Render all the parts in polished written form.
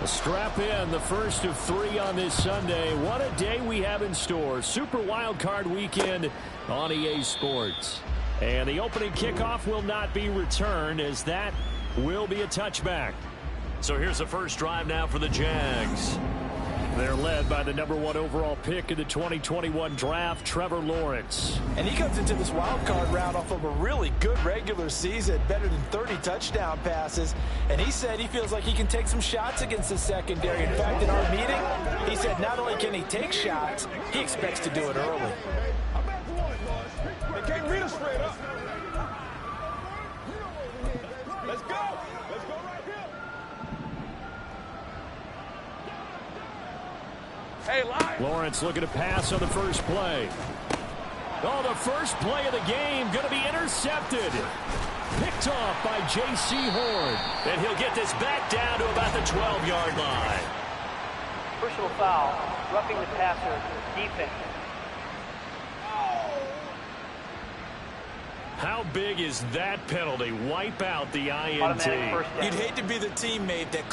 Strap in, the first of 3 on this Sunday. What a day we have in store. Super Wild Card Weekend on EA Sports. And the opening kickoff will not be returned, as that will be a touchback. So here's the first drive now for the Jags. They're led by the #1 overall pick in the 2021 draft, Trevor Lawrence. And he comes into this wild card round off of a really good regular season, better than 30 touchdown passes. And he said he feels like he can take some shots against the secondary. In fact, in our meeting, he said not only can he take shots, he expects to do it early. They can't beat us straight up. Let's go. Let's go right here. Hey, line. Lawrence looking to pass on the first play. Oh, the first play of the game going to be intercepted. Picked off by J.C. Horn. And he'll get this back down to about the 12-yard line. Personal foul, roughing the passer, defense. How big is that penalty? Wipe out the INT. You'd hate to be the teammate that...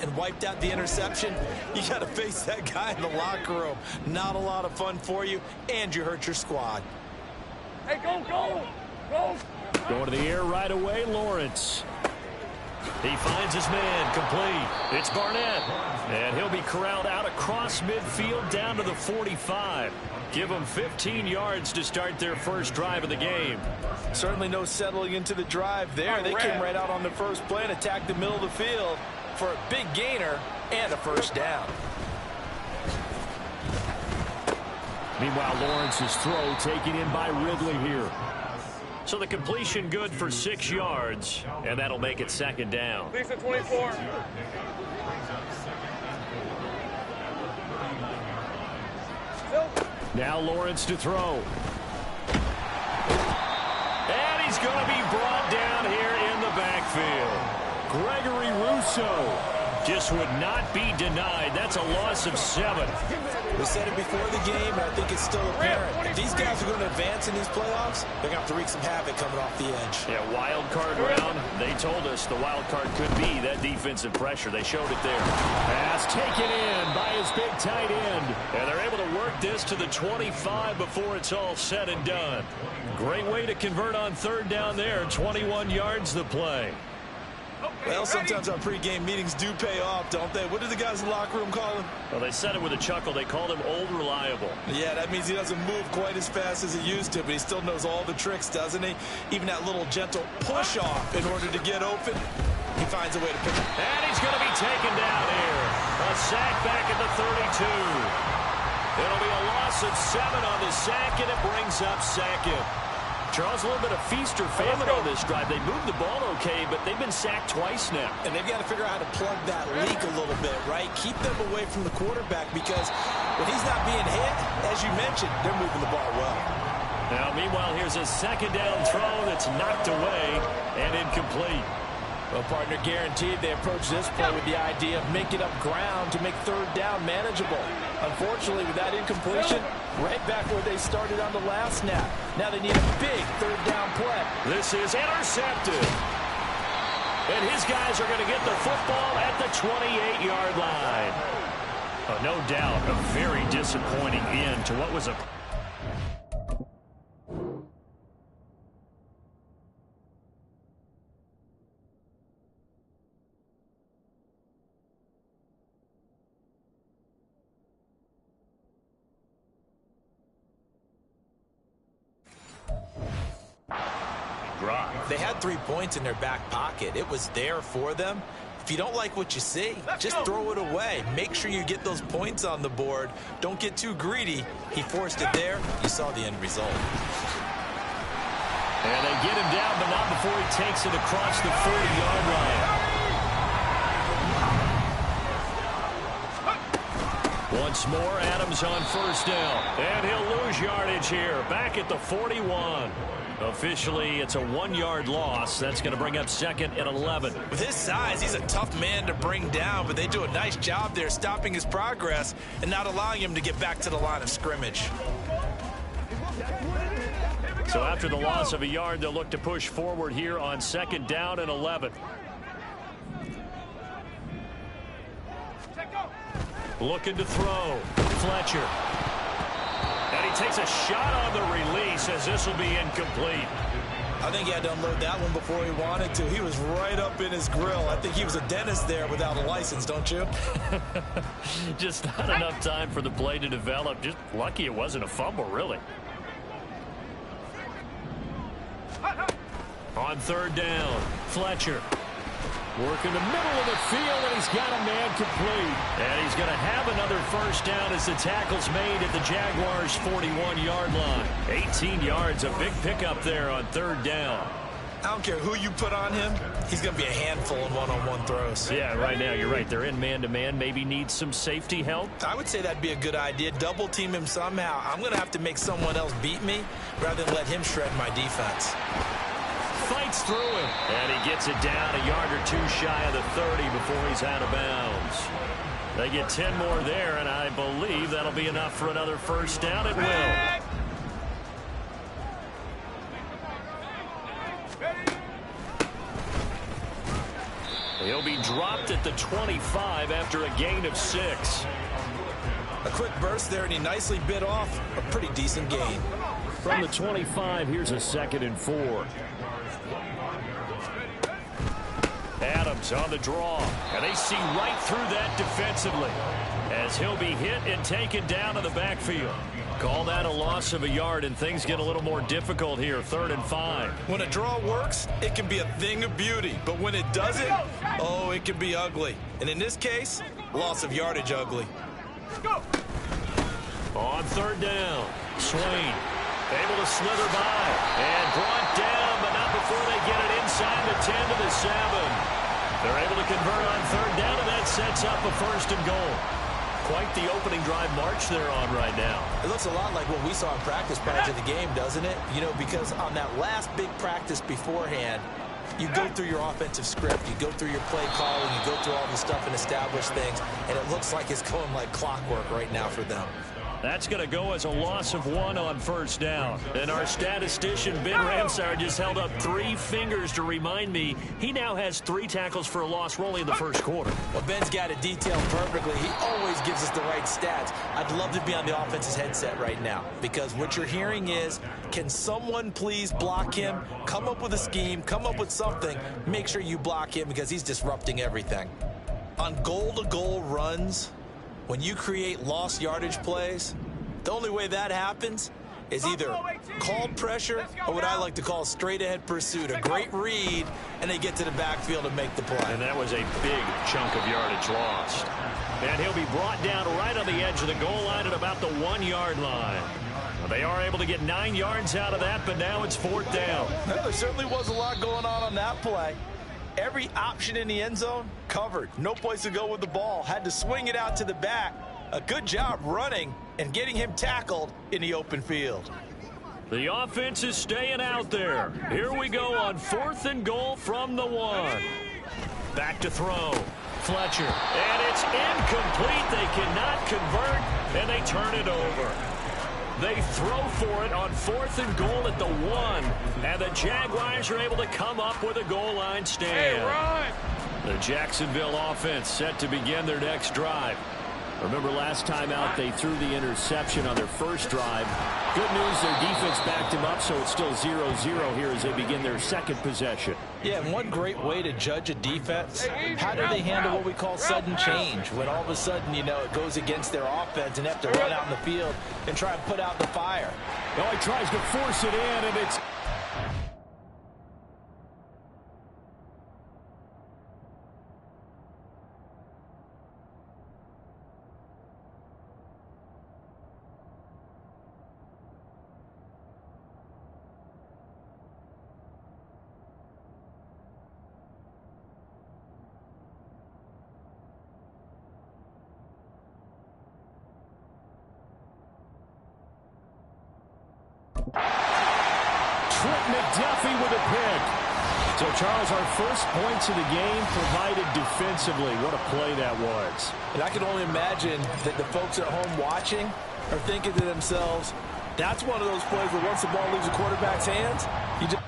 and wiped out the interception. You got to face that guy in the locker room. Not a lot of fun for you, and you hurt your squad. Hey, go, go, go. Going to the air right away, Lawrence. He finds his man, complete. It's Barnett. And he'll be corralled out across midfield down to the 45. Give them 15 yards to start their first drive of the game. Certainly no settling into the drive there. They came right out on the first play and attacked the middle of the field for a big gainer and a first down. Meanwhile, Lawrence's throw taken in by Ridley here. So the completion good for 6 yards, and that'll make it second down. Lisa 24. Now Lawrence to throw. And he's going to be brought down here in the backfield. Gregory Rousseau just would not be denied. That's a loss of 7. We said it before the game, and I think it's still apparent. If these guys are going to advance in these playoffs, they're going to have to wreak some havoc coming off the edge. Yeah, wild card round. They told us the wild card could be that defensive pressure. They showed it there. Pass taken in by his big tight end. And they're able to work this to the 25 before it's all said and done. Great way to convert on third down there. 21 yards the play. Well, sometimes our pregame meetings do pay off, don't they? What did the guys in the locker room call him? Well, they said it with a chuckle. They called him Old Reliable. Yeah, that means he doesn't move quite as fast as he used to, but he still knows all the tricks, doesn't he? Even that little gentle push-off in order to get open, he finds a way to pick it. And he's going to be taken down here. A sack back at the 32. It'll be a loss of 7 on the sack, and it brings up second. Charles, a little bit of feast or famine on this drive. They moved the ball okay, but they've been sacked twice now. And they've got to figure out how to plug that leak a little bit, right? Keep them away from the quarterback, because when he's not being hit, as you mentioned, they're moving the ball well. Now, meanwhile, here's a second down throw that's knocked away and incomplete. Well, partner, guaranteed they approach this play with the idea of making up ground to make third down manageable. Unfortunately, with that incompletion, right back where they started on the last snap. Now they need a big third down play. This is intercepted. And his guys are going to get the football at the 28-yard line. Oh, no doubt, a very disappointing end to what was a... They had 3 points in their back pocket. It was there for them. If you don't like what you see, just throw it away. Make sure you get those points on the board. Don't get too greedy. He forced it there. You saw the end result. And they get him down, but not before he takes it across the 40-yard line. Once more, Adams on first down. And he'll lose yardage here, back at the 41. Officially, it's a 1-yard loss. That's going to bring up 2nd and 11. With his size, he's a tough man to bring down, but they do a nice job there stopping his progress and not allowing him to get back to the line of scrimmage. So after the loss of a yard, they'll look to push forward here on 2nd down and 11. Looking to throw. Fletcher. And he takes a shot on the release as this will be incomplete. I think he had to unload that one before he wanted to. He was right up in his grill. I think he was a dentist there without a license, don't you? Just not enough time for the play to develop. Just lucky it wasn't a fumble, really. On 3rd down, Fletcher. Working the middle of the field, and he's got a man complete. And he's going to have another first down as the tackle's made at the Jaguars' 41-yard line. 18 yards, a big pickup there on 3rd down. I don't care who you put on him. He's going to be a handful in one-on-one throws. Yeah, right now, you're right. They're in man-to-man. Maybe needs some safety help. I would say that'd be a good idea. Double team him somehow. I'm going to have to make someone else beat me rather than let him shred my defense. Fights through him. And he gets it down a yard or two shy of the 30 before he's out of bounds. They get 10 more there, and I believe that'll be enough for another first down. It will. He'll be dropped at the 25 after a gain of 6. A quick burst there, and he nicely bit off a pretty decent gain. From the 25, here's a 2nd and 4. Adams on the draw, and they see right through that defensively as he'll be hit and taken down to the backfield. Call that a loss of a yard, and things get a little more difficult here. 3rd and 5. When a draw works, it can be a thing of beauty. But when it doesn't, oh, it can be ugly. And in this case, loss of yardage ugly. On 3rd down, Swain able to slither by and brought down, but not before they get it inside the 10 to the 7. They're able to convert on 3rd down, and that sets up a 1st and goal. Quite the opening drive march they're on right now. It looks a lot like what we saw in practice prior to the game, doesn't it? You know, because on that last big practice beforehand, you go through your offensive script, you go through your play calling, you go through all the stuff and establish things, and it looks like it's going like clockwork right now for them. That's going to go as a loss of 1 on 1st down. And our statistician, Ben Ramsar, just held up 3 fingers to remind me he now has 3 tackles for a loss rolling in the 1st quarter. Well, Ben's got it detailed perfectly. He always gives us the right stats. I'd love to be on the offense's headset right now, because what you're hearing is, can someone please block him? Come up with a scheme, come up with something. Make sure you block him because he's disrupting everything. On goal-to-goal runs, when you create lost yardage plays, the only way that happens is either called pressure or what I like to call straight-ahead pursuit. A great read, and they get to the backfield and make the play. And that was a big chunk of yardage lost. And he'll be brought down right on the edge of the goal line at about the 1-yard line. Well, they are able to get 9 yards out of that, but now it's 4th down. Well, there certainly was a lot going on that play. Every option in the end zone covered. No place to go with the ball. Had to swing it out to the back. A good job running and getting him tackled in the open field. The offense is staying out there. Here we go on 4th and goal from the 1. Back to throw. Fletcher. And it's incomplete. They cannot convert, and they turn it over. They throw for it on 4th and goal at the 1. And the Jaguars are able to come up with a goal line stand. Hey, run! The Jacksonville offense set to begin their next drive. Remember last time out they threw the interception on their first drive. Good news, their defense backed him up, so it's still 0-0 here as they begin their 2nd possession. Yeah, and one great way to judge a defense, how do they handle what we call sudden change? When all of a sudden, you know, it goes against their offense and they have to run out in the field and try and put out the fire. Oh, he tries to force it in, and it's... Trent McDuffie with a pick. So, Charles, our first points of the game provided defensively. What a play that was. And I can only imagine that the folks at home watching are thinking to themselves, that's one of those plays where once the ball leaves the quarterback's hands, you just...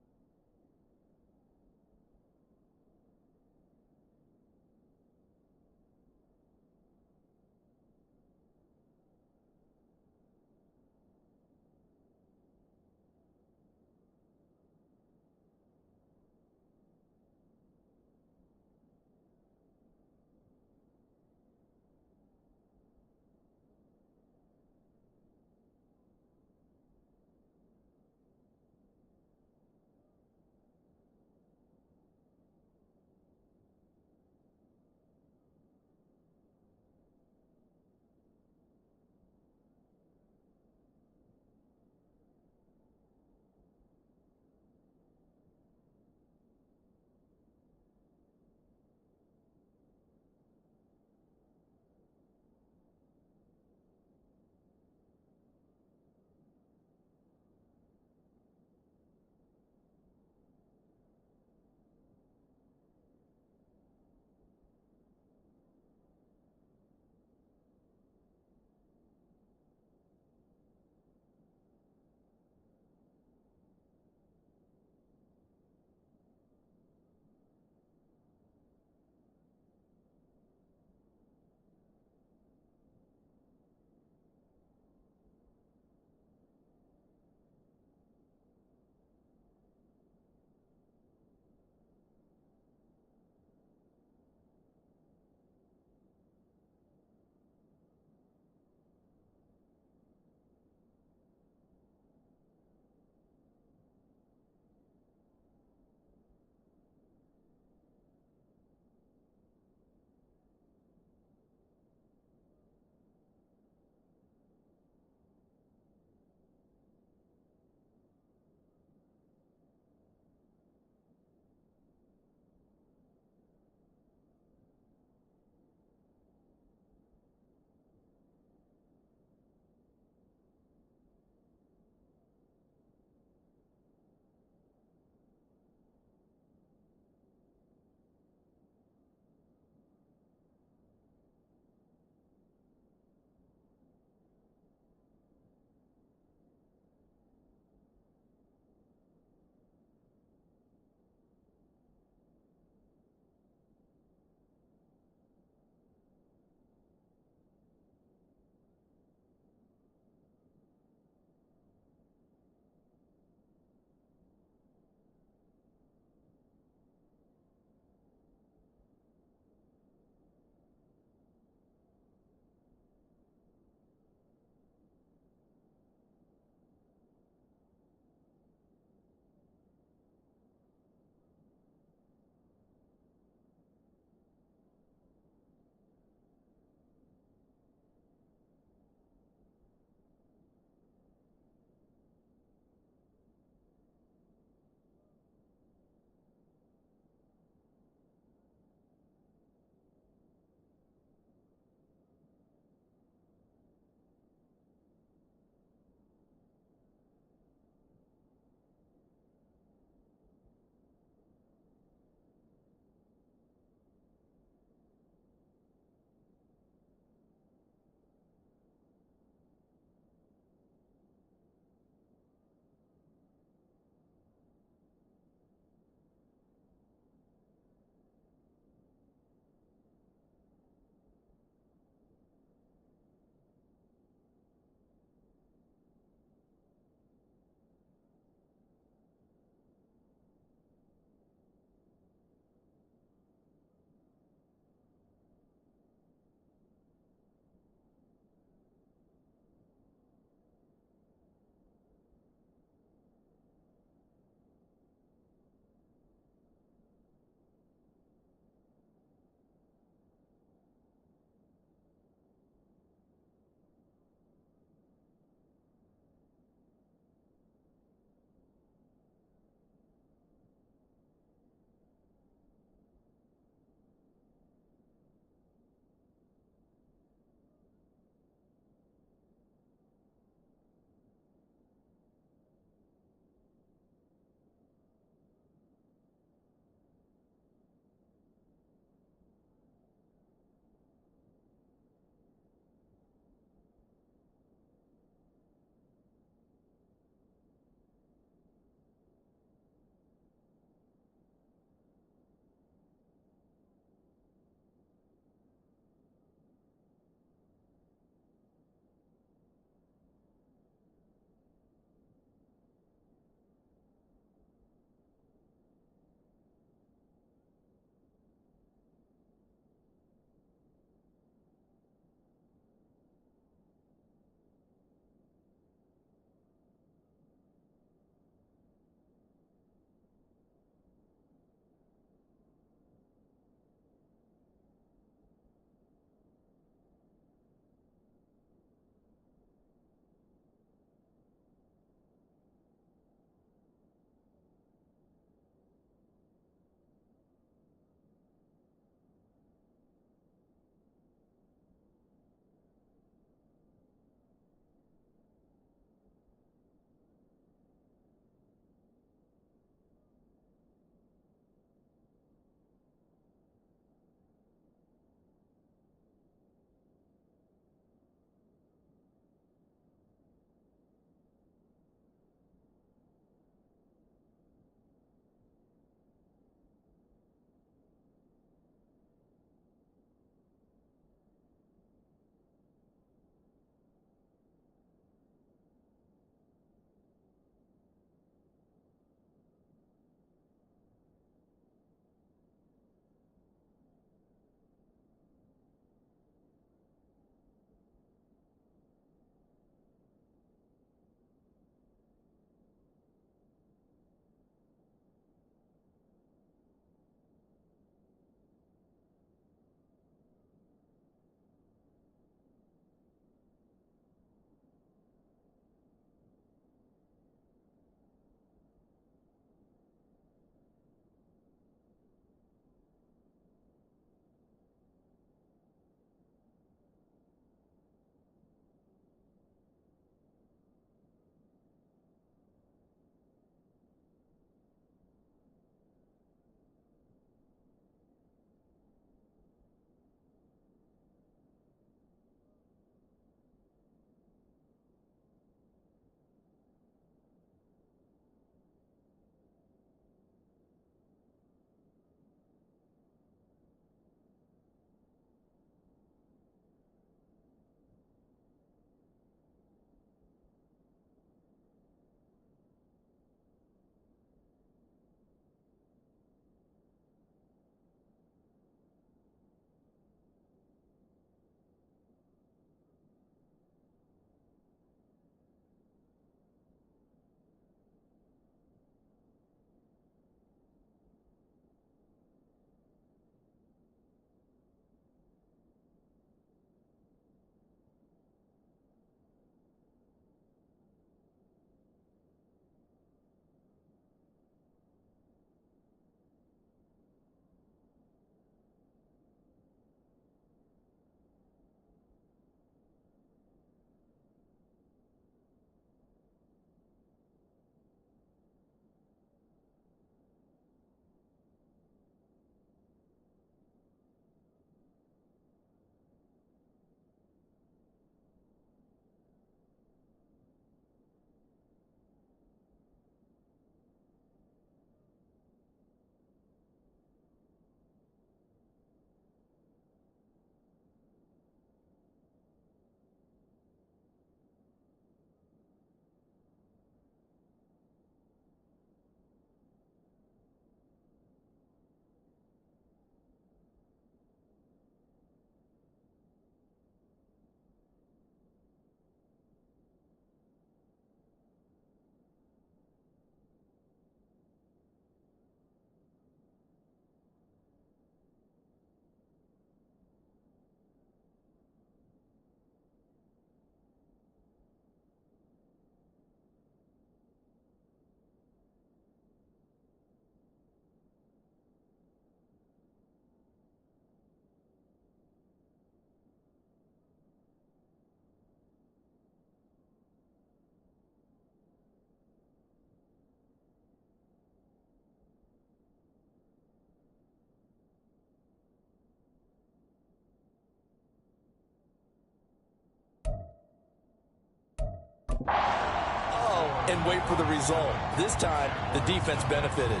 and wait for the result. This time, the defense benefited.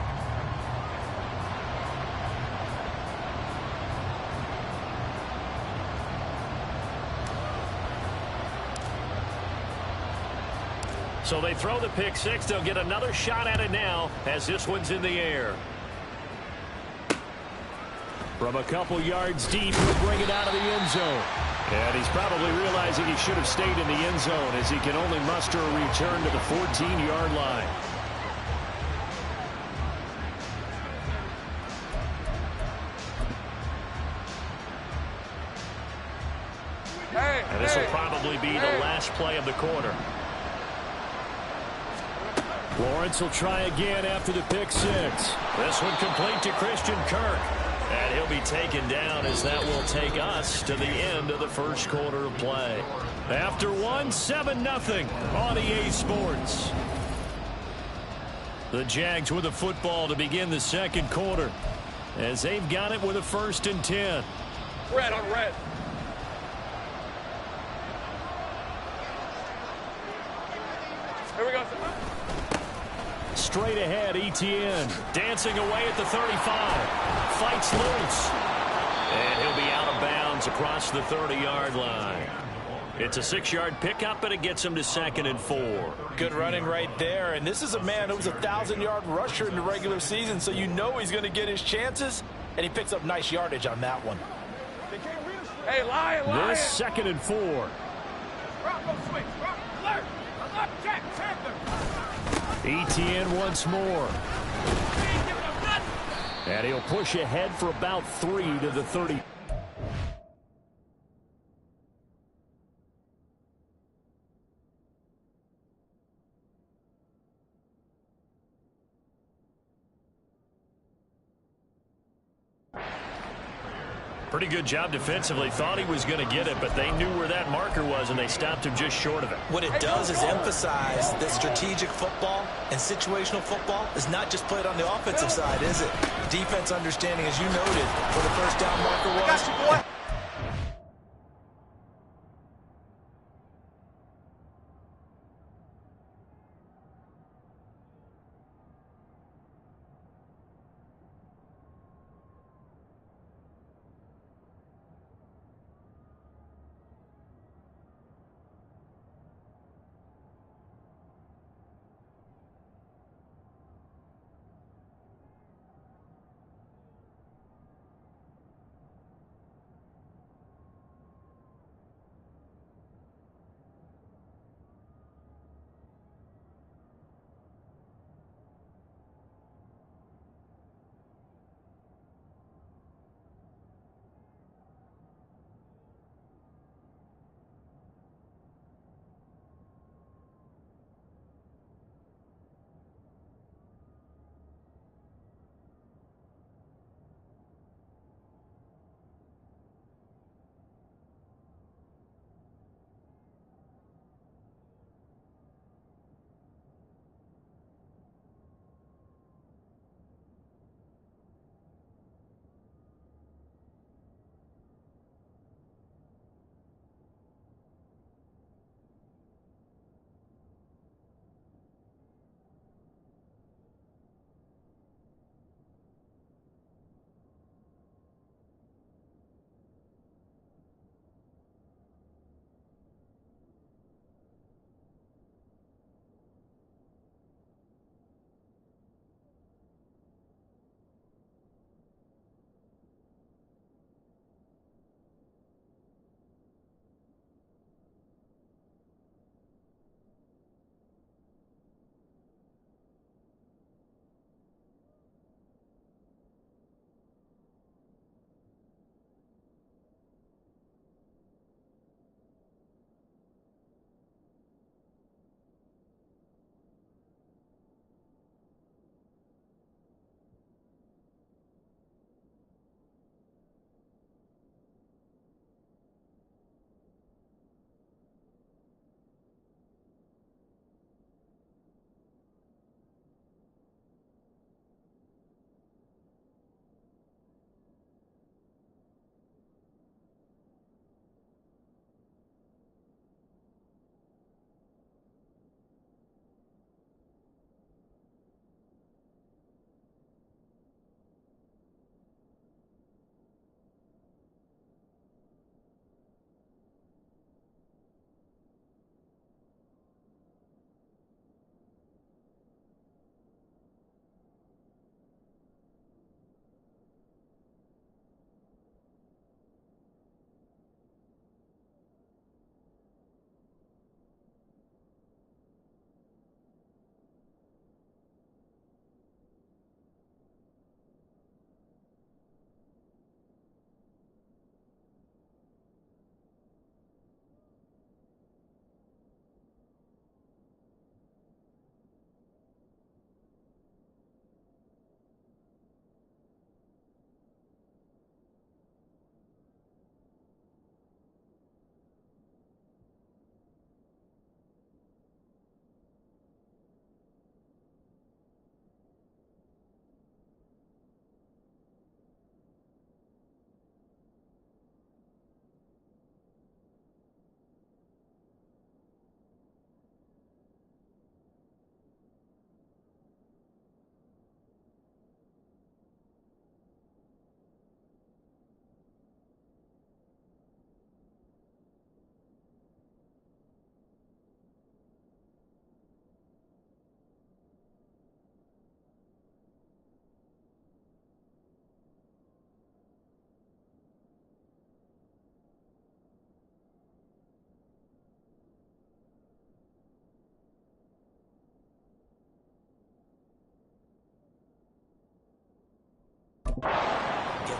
So they throw the pick six. They'll get another shot at it now as this one's in the air. From a couple yards deep, he'll bring it out of the end zone. And he's probably realizing he should have stayed in the end zone as he can only muster a return to the 14-yard line. And this will probably be the last play of the quarter. Lawrence will try again after the pick six. This one complete to Christian Kirk. And he'll be taken down as that will take us to the end of the first quarter of play. After one, 7-0 on EA Sports. The Jags with the football to begin the second quarter as they've got it with a 1st and 10. Red on red. Here we go. Straight ahead, Etienne dancing away at the 35. Fights loose. And he'll be out of bounds across the 30-yard line. It's a 6-yard pickup, and it gets him to 2nd and 4. Good running right there. And this is a man who was a 1,000-yard rusher in the regular season, so you know he's going to get his chances. And he picks up nice yardage on that one. Hey, Lion. This 2nd and 4. Etienne once more. And he'll push ahead for about 3 to the 30. Pretty good job defensively. Thought he was going to get it, but they knew where that marker was, and they stopped him just short of it. What it does is emphasize that strategic football and situational football is not just played on the offensive side, is it? Defense understanding, as you noted, where the first down marker was. I got you, boy.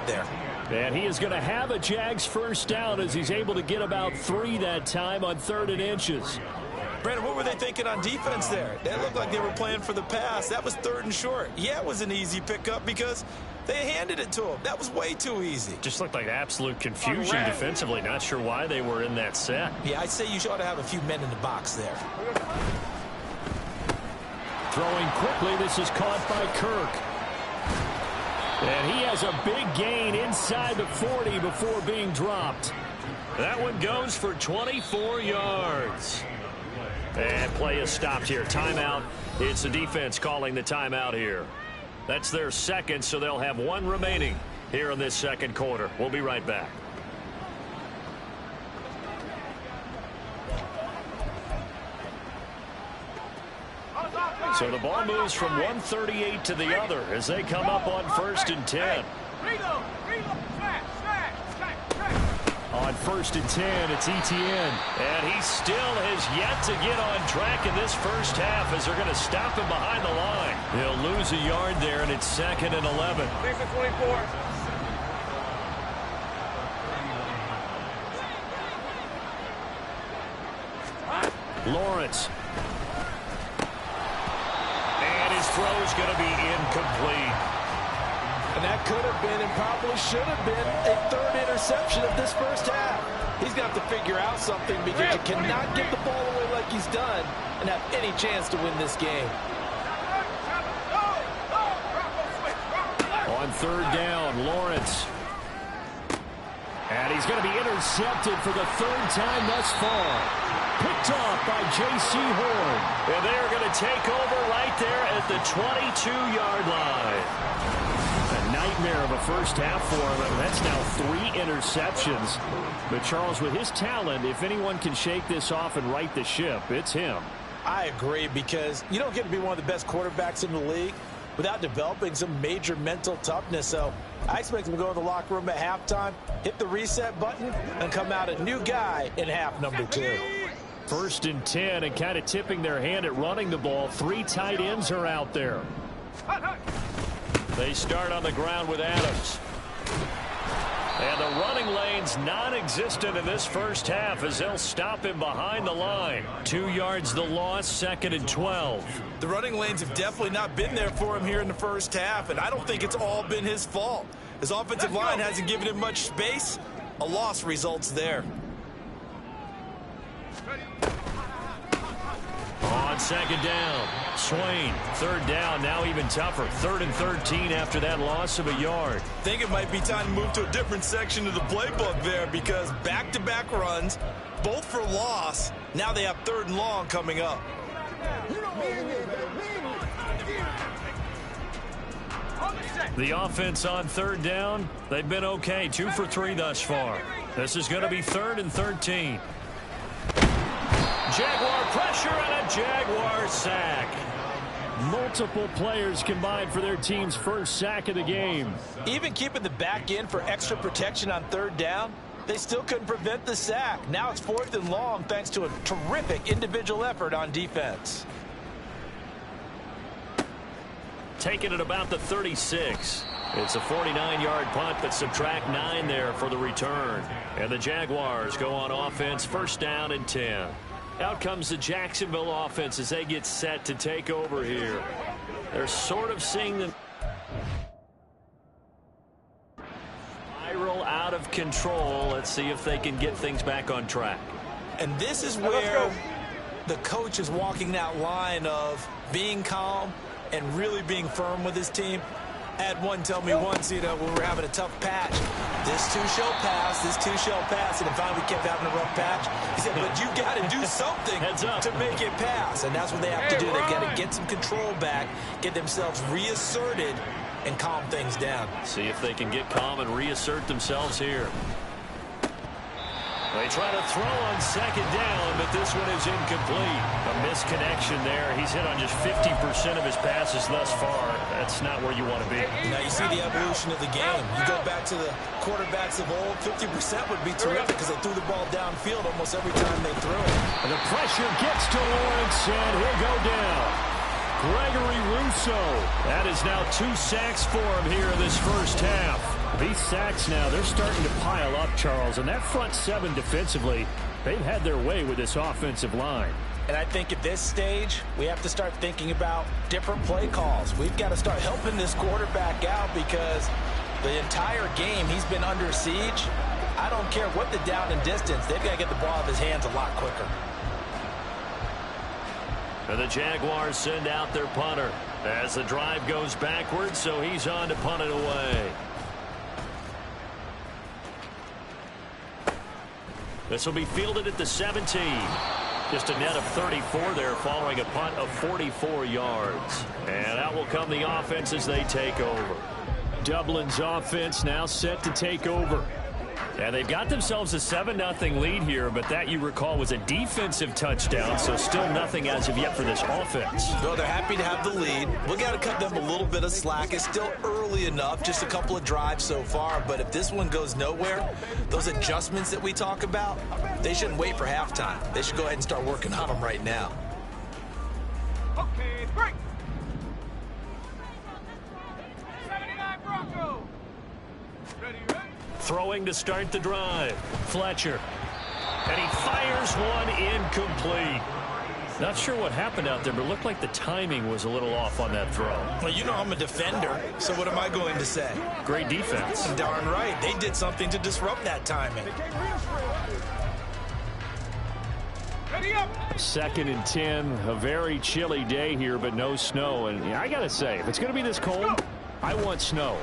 out there. And he is going to have a Jags first down as he's able to get about 3 that time on 3rd and inches. Brandon, what were they thinking on defense there? They looked like they were playing for the pass. That was 3rd and short. Yeah, it was an easy pickup because they handed it to him. That was way too easy. Just looked like absolute confusion defensively. Not sure why they were in that set. Yeah, I'd say you ought to have a few men in the box there. Throwing quickly, this is caught by Kirk. And he has a big gain inside the 40 before being dropped. That one goes for 24 yards. And play is stopped here. Timeout. It's the defense calling the timeout here. That's their second, so they'll have 1 remaining here in this second quarter. We'll be right back. So the ball moves from 138 to the other as they come up on 1st and 10. On 1st and 10, it's Etienne. And he still has yet to get on track in this first half as they're going to stop him behind the line. He'll lose a yard there, and it's 2nd and 11. Thanks for 24. Lawrence. And his throw's going to be incomplete. And that could have been and probably should have been a 3rd interception of this first half. He's going to have to figure out something because you cannot get the ball away like he's done and have any chance to win this game. On 3rd down, Lawrence. And he's going to be intercepted for the 3rd time thus far. Picked off by J.C. Horn. And they're going to take over right there at the 22-yard line. A nightmare of a first half for him, and that's now 3 interceptions. But, Charles, with his talent, if anyone can shake this off and right the ship, it's him. I agree, because you don't get to be one of the best quarterbacks in the league without developing some major mental toughness. So I expect him to go to the locker room at halftime, hit the reset button, and come out a new guy in half number 2. 1st and 10, and kind of tipping their hand at running the ball. 3 tight ends are out there. They start on the ground with Adams. And the running lane's non-existent in this first half as they'll stop him behind the line. 2 yards the loss, 2nd and 12. The running lanes have definitely not been there for him here in the first half, and I don't think it's all been his fault. His offensive line hasn't given him much space. A loss results there. On 2nd down, Swain. 3rd down, now even tougher. 3rd and 13 after that loss of a yard. I think it might be time to move to a different section of the playbook there because back-to-back runs, both for loss. Now they have 3rd and long coming up. The offense on 3rd down, they've been okay. 2 for 3 thus far. This is going to be 3rd and 13. Jaguar pressure and a Jaguar sack. Multiple players combined for their team's first sack of the game. Even keeping the back end for extra protection on 3rd down, they still couldn't prevent the sack. Now it's 4th and long thanks to a terrific individual effort on defense. Taken at about the 36. It's a 49-yard punt, but subtract 9 there for the return. And the Jaguars go on offense, 1st down and 10. Out comes the Jacksonville offense as they get set to take over here. They're sort of seeing them spiral out of control. Let's see if they can get things back on track. And this is where the coach is walking that line of being calm and really being firm with his team. I had one tell me once, when we were having a tough patch, this too shall pass, and then finally we kept having a rough patch. He said, but you got to do something to make it pass, and that's what they have to do. They've got to get some control back, get themselves reasserted, and calm things down. See if they can get calm and reassert themselves here. They try to throw on 2nd down, but this one is incomplete. A misconnection there. He's hit on just 50% of his passes thus far. That's not where you want to be. Now you see the evolution of the game. You go back to the quarterbacks of old, 50% would be terrific because they threw the ball downfield almost every time they threw it. And the pressure gets to Lawrence, and he'll go down. Gregory Rousseau. That is now 2 sacks for him here in this first half. These sacks now, they're starting to pile up, Charles, and that front seven defensively, they've had their way with this offensive line. And I think at this stage, we have to start thinking about different play calls. We've got to start helping this quarterback out because the entire game he's been under siege. I don't care what the down and distance, they've got to get the ball out of his hands a lot quicker. And the Jaguars send out their punter as the drive goes backwards, so he's on to punt it away. This will be fielded at the 17. Just a net of 34 there following a punt of 44 yards. And out will come the offense as they take over. Dublin's offense now set to take over. And they've got themselves a 7-0 lead here, but that, you recall, was a defensive touchdown, so still nothing as of yet for this offense. Well, they're happy to have the lead. We've got to cut them a little bit of slack. It's still early enough, just a couple of drives so far, but if this one goes nowhere, those adjustments that we talk about, they shouldn't wait for halftime. They should go ahead and start working on them right now. Okay, break. 79 Broncos. Ready? Throwing to start the drive. Fletcher. And he fires one incomplete. Not sure what happened out there, but it looked like the timing was a little off on that throw. Well, you know I'm a defender, so what am I going to say? Great defense. Darn right. They did something to disrupt that timing. Ready up. 2nd and 10. A very chilly day here, but no snow. And I got to say, if it's going to be this cold, I want snow.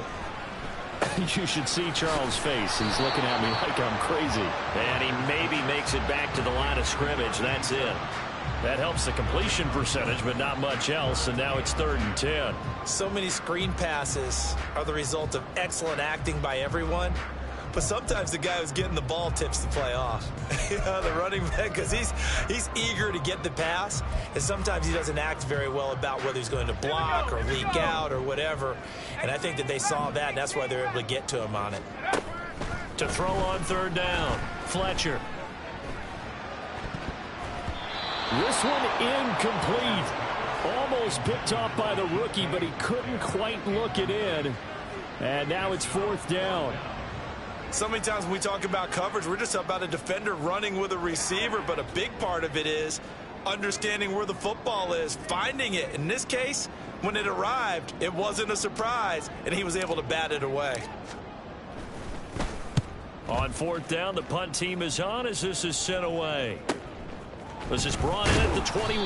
You should see Charles' face. He's looking at me like I'm crazy. And he maybe makes it back to the line of scrimmage. That's it. That helps the completion percentage, but not much else. And now it's 3rd and 10. So many screen passes are the result of excellent acting by everyone. But sometimes the guy who's getting the ball tips the play off. You know, the running back, because he's eager to get the pass, and sometimes he doesn't act very well about whether he's going to block or leak out or whatever. And I think that they saw that, and that's why they're able to get to him on it. To throw on 3rd down, Fletcher. This one incomplete. Almost picked off by the rookie, but he couldn't quite look it in. And now it's 4th down. So many times when we talk about coverage, we're just about a defender running with a receiver, but a big part of it is understanding where the football is, finding it. In this case, when it arrived, it wasn't a surprise, and he was able to bat it away. On 4th down, the punt team is on as this is sent away. This is brought in at the 21.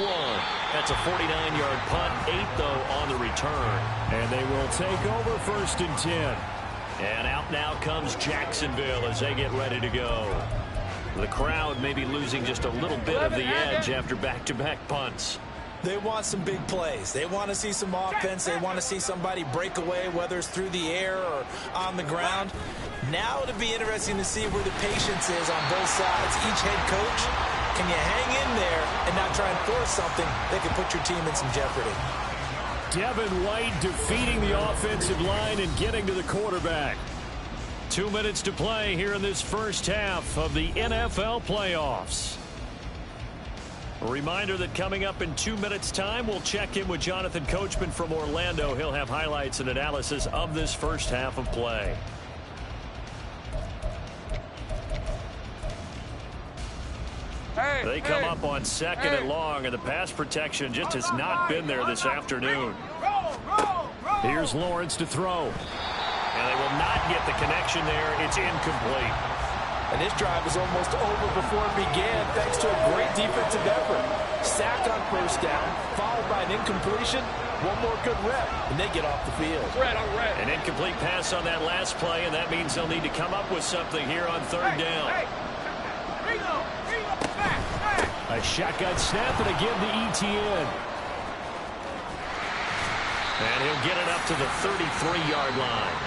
That's a 49-yard punt, 8 though on the return. And they will take over 1st and 10. And out now comes Jacksonville as they get ready to go. The crowd may be losing just a little bit of the edge after back-to-back punts. They want some big plays. They want to see some offense. They want to see somebody break away, whether it's through the air or on the ground. Now it'll be interesting to see where the patience is on both sides. Each head coach, can you hang in there and not try and force something that can put your team in some jeopardy? Devin White defeating the offensive line and getting to the quarterback. 2 minutes to play here in this first half of the NFL playoffs. A reminder that coming up in 2 minutes' time, we'll check in with Jonathan Coachman from Orlando. He'll have highlights and analysis of this first half of play. They come up on 2nd and long, and the pass protection just has not been there this afternoon. Here's Lawrence to throw. And they will not get the connection there. It's incomplete. And this drive was almost over before it began thanks to a great defensive effort. Sack on 1st down, followed by an incompletion. One more good rep, and they get off the field. Red on red. An incomplete pass on that last play, and that means they'll need to come up with something here on 3rd down. A shotgun snap, and again the ETN. And he'll get it up to the 33-yard line.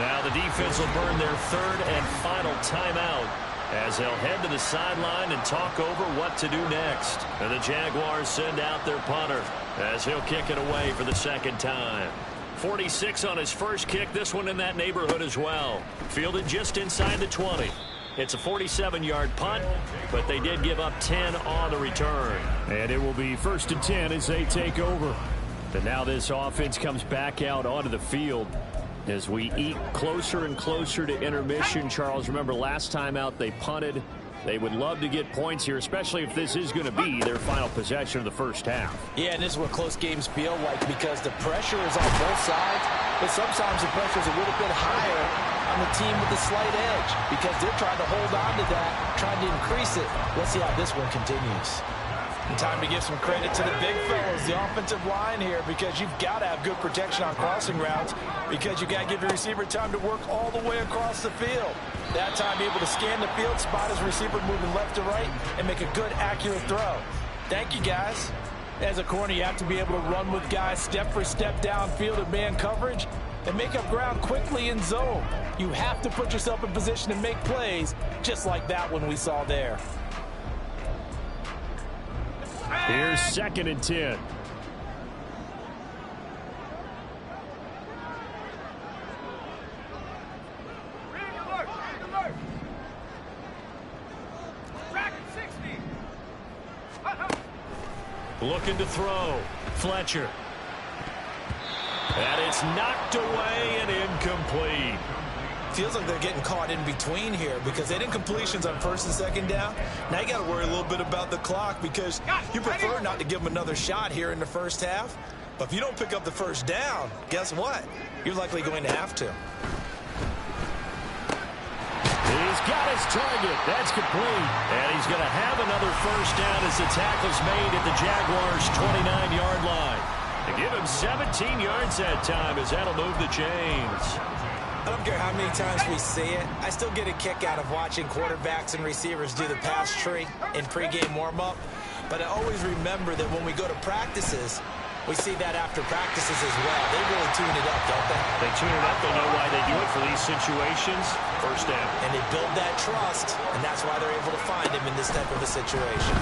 Now the defense will burn their 3rd and final timeout as they'll head to the sideline and talk over what to do next. And the Jaguars send out their punter as he'll kick it away for the 2nd time. 46 on his first kick, this one in that neighborhood as well. Fielded just inside the 20. It's a 47-yard punt, but they did give up 10 on the return. And it will be 1st and 10 as they take over. And now this offense comes back out onto the field. As we eke closer and closer to intermission, Charles, remember last time out they punted. They would love to get points here, especially if this is going to be their final possession of the first half. Yeah, and this is what close games feel like because the pressure is on both sides, but sometimes the pressure is a little bit higher on the team with the slight edge because they're trying to hold on to that, trying to increase it. Let's see how this one continues. And time to give some credit to the big fellas, the offensive line here, because you've got to have good protection on crossing routes because you've got to give your receiver time to work all the way across the field. That time able to scan the field, spot his receiver moving left to right, and make a good, accurate throw. Thank you, guys. As a corner, you have to be able to run with guys step for step downfield in man coverage and make up ground quickly in zone. You have to put yourself in position to make plays, just like that one we saw there. Here's 2nd and 10. Looking to throw. Fletcher. And it's knocked away and incomplete. Feels like they're getting caught in between here because they didn't completions on 1st and 2nd down. Now you got to worry a little bit about the clock because you prefer not to give them another shot here in the first half. But if you don't pick up the first down, guess what? You're likely going to have to. He's got his target. That's complete. And he's going to have another first down as the tackle's made at the Jaguars' 29-yard line. To give him 17 yards that time as that'll move the chains. I don't care how many times we see it. I still get a kick out of watching quarterbacks and receivers do the pass tree in pregame warm-up. But I always remember that when we go to practices, we see that after practices as well. They really tune it up, don't they? They tune it up. They know why they do it for these situations. First down. And they build that trust, and that's why they're able to find him in this type of a situation.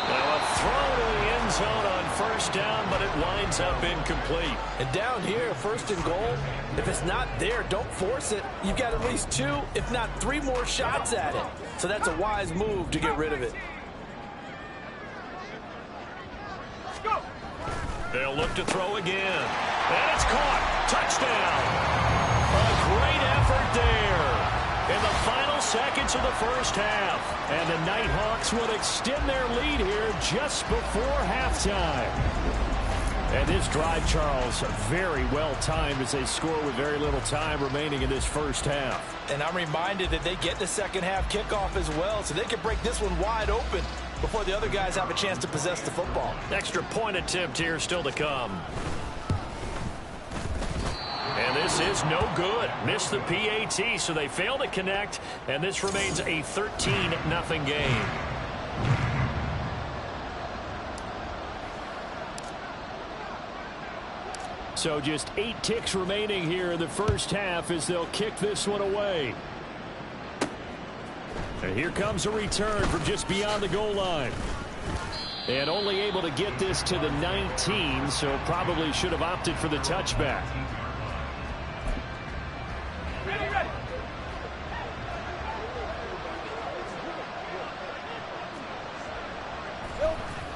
Now a throw to the end zone on first down, but it winds up incomplete. And down here, 1st and goal, if it's not there, don't force it. You've got at least 2, if not 3 more shots at it. So that's a wise move to get rid of it. They'll look to throw again. And it's caught. Touchdown. A great effort there in the final seconds of the first half. And the Nighthawks will extend their lead here just before halftime. And this drive, Charles, very well timed as they score with very little time remaining in this first half. And I'm reminded that they get the second half kickoff as well, so they can break this one wide open before the other guys have a chance to possess the football. Extra point attempt here still to come. And this is no good. Missed the PAT, so they fail to connect, and this remains a 13-0 game. So just 8 ticks remaining here in the first half as they'll kick this one away. And here comes a return from just beyond the goal line. And only able to get this to the 19, so probably should have opted for the touchback.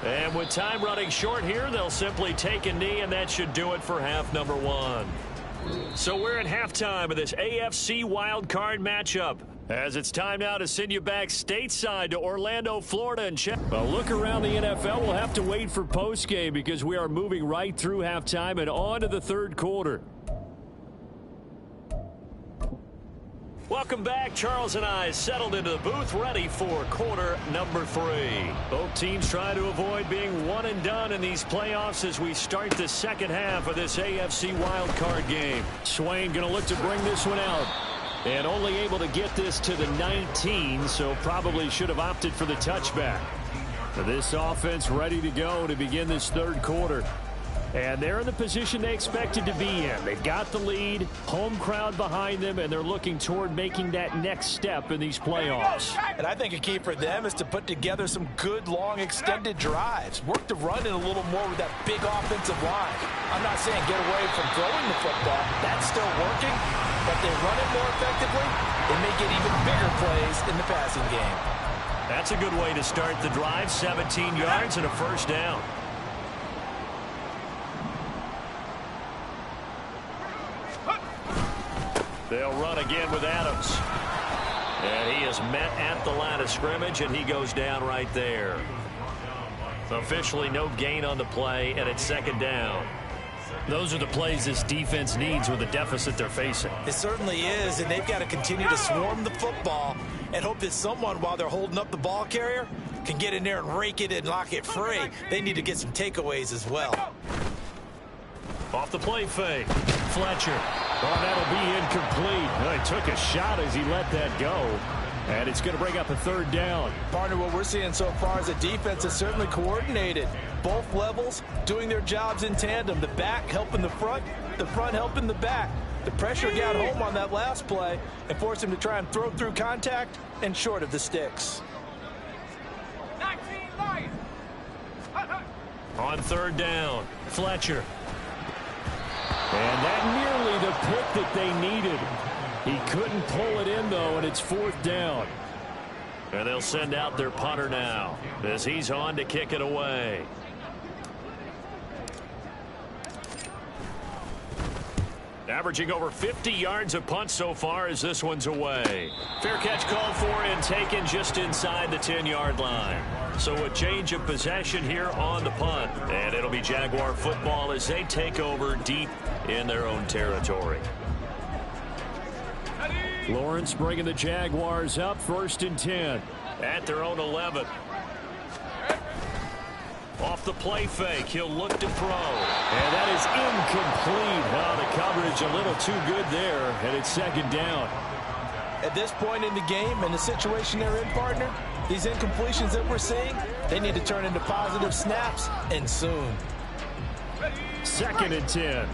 And with time running short here, they'll simply take a knee, and that should do it for half number 1. So we're at halftime of this AFC wildcard matchup. As it's time now to send you back stateside to Orlando, Florida, and check. A look around the NFL. We'll have to wait for postgame because we are moving right through halftime and on to the third quarter. Welcome back. Charles and I settled into the booth ready for quarter number 3. Both teams trying to avoid being one and done in these playoffs as we start the second half of this AFC wildcard game. Swain going to look to bring this one out. And only able to get this to the 19, so probably should have opted for the touchback. This offense ready to go to begin this third quarter. And they're in the position they expected to be in. They've got the lead, home crowd behind them, and they're looking toward making that next step in these playoffs. And I think a key for them is to put together some good, long, extended drives. Work the run in a little more with that big offensive line. I'm not saying get away from throwing the football. That's still working. But they run it more effectively, they may get even bigger plays in the passing game. That's a good way to start the drive. 17 yards and a first down. They'll run again with Adams. And he is met at the line of scrimmage, and he goes down right there. Officially no gain on the play, and it's second down. Those are the plays this defense needs with the deficit they're facing. It certainly is, and they've got to continue to swarm the football and hope that someone, while they're holding up the ball carrier, can get in there and rake it and lock it free. They need to get some takeaways as well. Off the play fake. Fletcher. Oh, that'll be incomplete. Well, he took a shot as he let that go. And it's going to bring up a third down. Partner, what we're seeing so far is a defense that's certainly coordinated. Both levels doing their jobs in tandem. The back helping the front helping the back. The pressure got home on that last play and forced him to try and throw through contact and short of the sticks. 19 Lions. On third down, Fletcher. And that nearly the pick that they needed. He couldn't pull it in, though, and it's fourth down. And they'll send out their punter now as he's on to kick it away. Averaging over 50 yards a punt so far as this one's away. Fair catch called for and taken just inside the 10-yard line. So a change of possession here on the punt. And it'll be Jaguar football as they take over deep in their own territory. Lawrence bringing the Jaguars up, 1st and 10. At their own 11. Off the play fake, he'll look to throw. And that is incomplete. Oh, the coverage a little too good there, and it's second down. At this point in the game and the situation they're in, partner, these incompletions that we're seeing, they need to turn into positive snaps, and soon. 2nd and 10.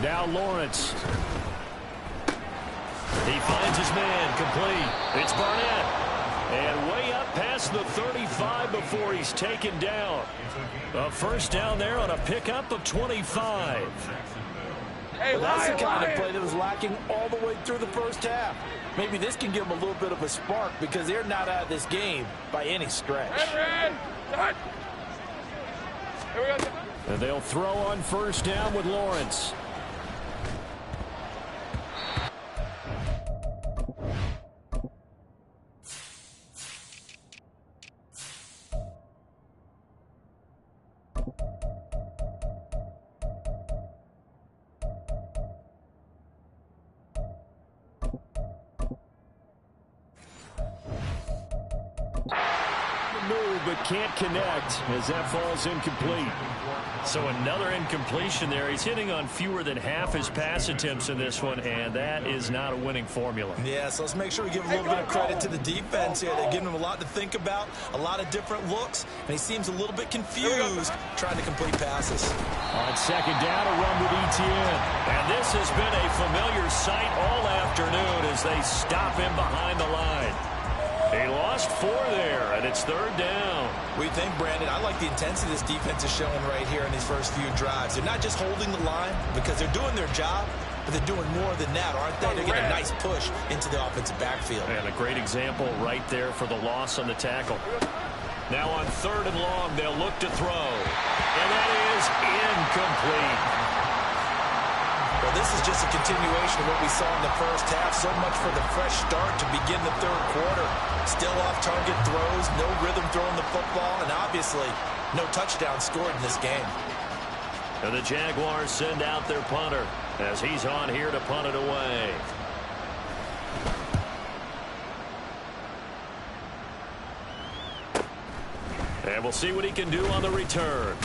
Now Lawrence. He finds his man, complete. It's Barnett. And way up past the 35 before he's taken down. A first down there on a pickup of 25. Hey, Well, that's the kind of Lion. play that was lacking all the way through the first half. Maybe this can give them a little bit of a spark because they're not out of this game by any stretch. Red. Red. Here we go. And they'll throw on first down with Lawrence. Move, but can't connect as that falls incomplete. So another incompletion there. He's hitting on fewer than half his pass attempts in this one, and that is not a winning formula. Yeah, so let's make sure we give a little bit of credit to the defense here. They're giving him a lot to think about, a lot of different looks, and he seems a little bit confused trying to complete passes. On second down, a run with Etienne. And this has been a familiar sight all afternoon as they stop him behind the line. He lost 4 there, and it's third down. What do you think, Brandon? I like the intensity this defense is showing right here in these first few drives. They're not just holding the line because they're doing their job, but they're doing more than that, aren't they? They're getting a nice push into the offensive backfield. And a great example right there for the loss on the tackle. Now on third and long, they'll look to throw. And that is incomplete. Well, this is just a continuation of what we saw in the first half. So much for the fresh start to begin the third quarter. Still off-target throws, no rhythm throwing the football, and obviously no touchdown scored in this game. And the Jaguars send out their punter as he's on here to punt it away. And we'll see what he can do on the return.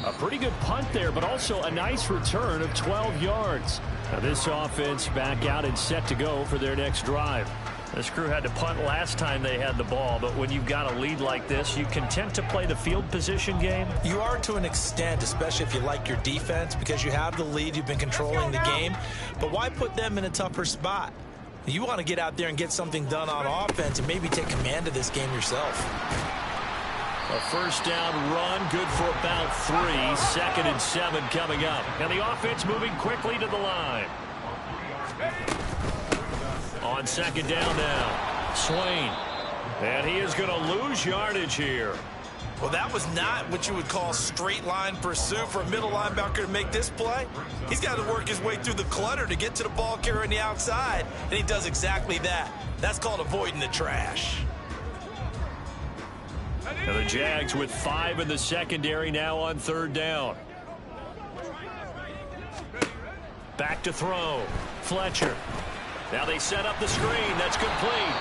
A pretty good punt there, but also a nice return of 12 yards. Now this offense back out and set to go for their next drive. This crew had to punt last time they had the ball, but when you've got a lead like this, you content to play the field position game? You are to an extent, especially if you like your defense, because you have the lead, you've been controlling the game. But why put them in a tougher spot? You want to get out there and get something done on offense and maybe take command of this game yourself. A first down run, good for about 3. 2nd and 7 coming up. And the offense moving quickly to the line. On second down now, Swain. And he is going to lose yardage here. Well, that was not what you would call straight line pursuit for a middle linebacker to make this play. He's got to work his way through the clutter to get to the ball carrier on the outside, and he does exactly that. That's called avoiding the trash. Now the Jags with 5 in the secondary now on 3rd down. Back to throw. Fletcher. Now they set up the screen. That's complete.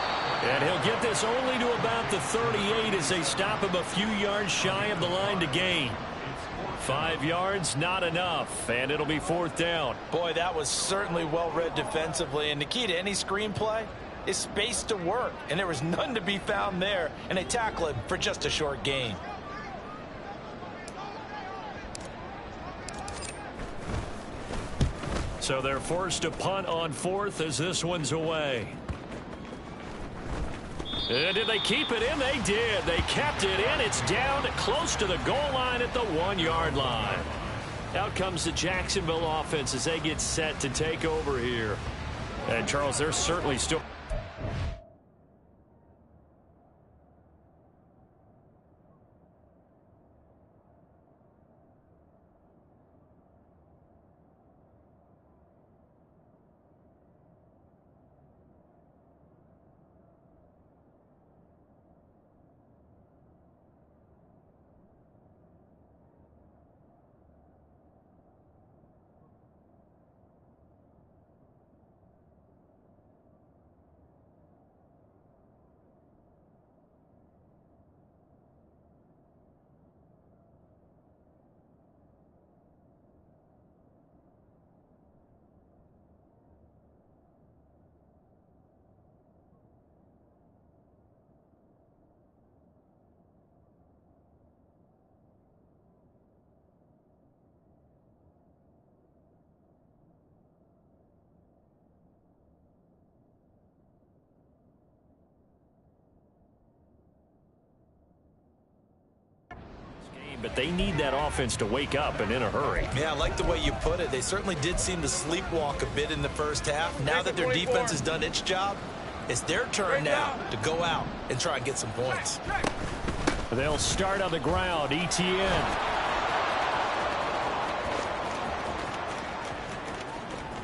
And he'll get this only to about the 38 as they stop him a few yards shy of the line to gain. 5 yards, not enough, and it'll be 4th down. Boy, that was certainly well read defensively, and the key to any screenplay is space to work, and there was none to be found there, and they tackle it for just a short gain. So they're forced to punt on 4th as this one's away. And did they keep it in? They did. They kept it in. It's down close to the goal line at the 1-yard line. Out comes the Jacksonville offense as they get set to take over here. And, Charles, they're certainly still... But they need that offense to wake up and in a hurry. Yeah, I like the way you put it. They certainly did seem to sleepwalk a bit in the first half. Now that their defense has done its job, it's their turn now to go out and try and get some points. They'll start on the ground. ETN.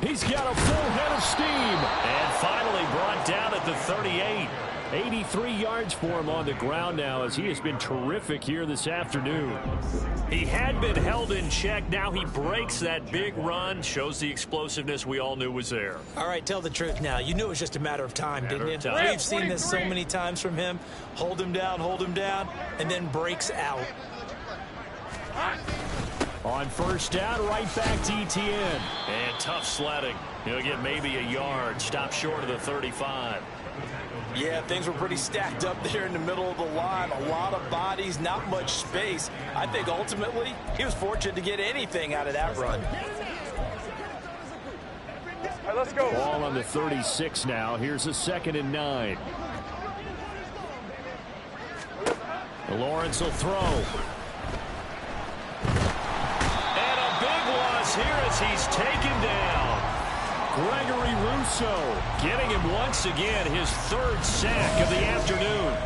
He's got a full head of steam. And finally brought down at the 38. 83 yards for him on the ground now as he has been terrific here this afternoon. He had been held in check. Now he breaks that big run. Shows the explosiveness we all knew was there. All right, tell the truth now. You knew it was just a matter of time, didn't you? We've seen this so many times from him. Hold him down, and then breaks out. On 1st down, right back to ETN. And tough sledding. He'll get maybe a yard. Stop short of the 35. Yeah, things were pretty stacked up there in the middle of the line. A lot of bodies, not much space. I think ultimately he was fortunate to get anything out of that run. All right, let's go. Ball on the 36 now. Here's a 2nd and 9. Lawrence will throw. And a big loss here as he's taken down. Gregory Rousseau getting him once again, his 3rd sack of the afternoon.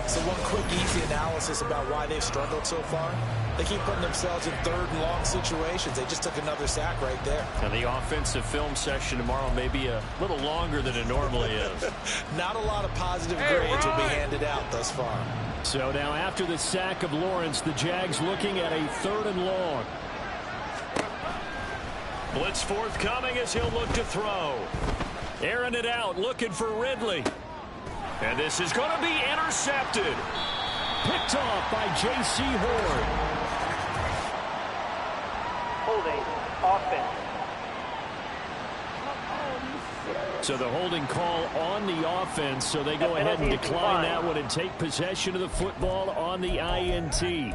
So one quick, easy analysis about why they've struggled so far. They keep putting themselves in 3rd and long situations. They just took another sack right there. Now the offensive film session tomorrow may be a little longer than it normally is. Not a lot of positive grades will be handed out thus far. So now after the sack of Lawrence, the Jags looking at a 3rd and long. Blitz forthcoming as he'll look to throw. Airing it out, looking for Ridley. And this is going to be intercepted. Picked off by J.C. Horn. Holding, offense. So the holding call on the offense, so they go ahead and decline that one and take possession of the football on the INT.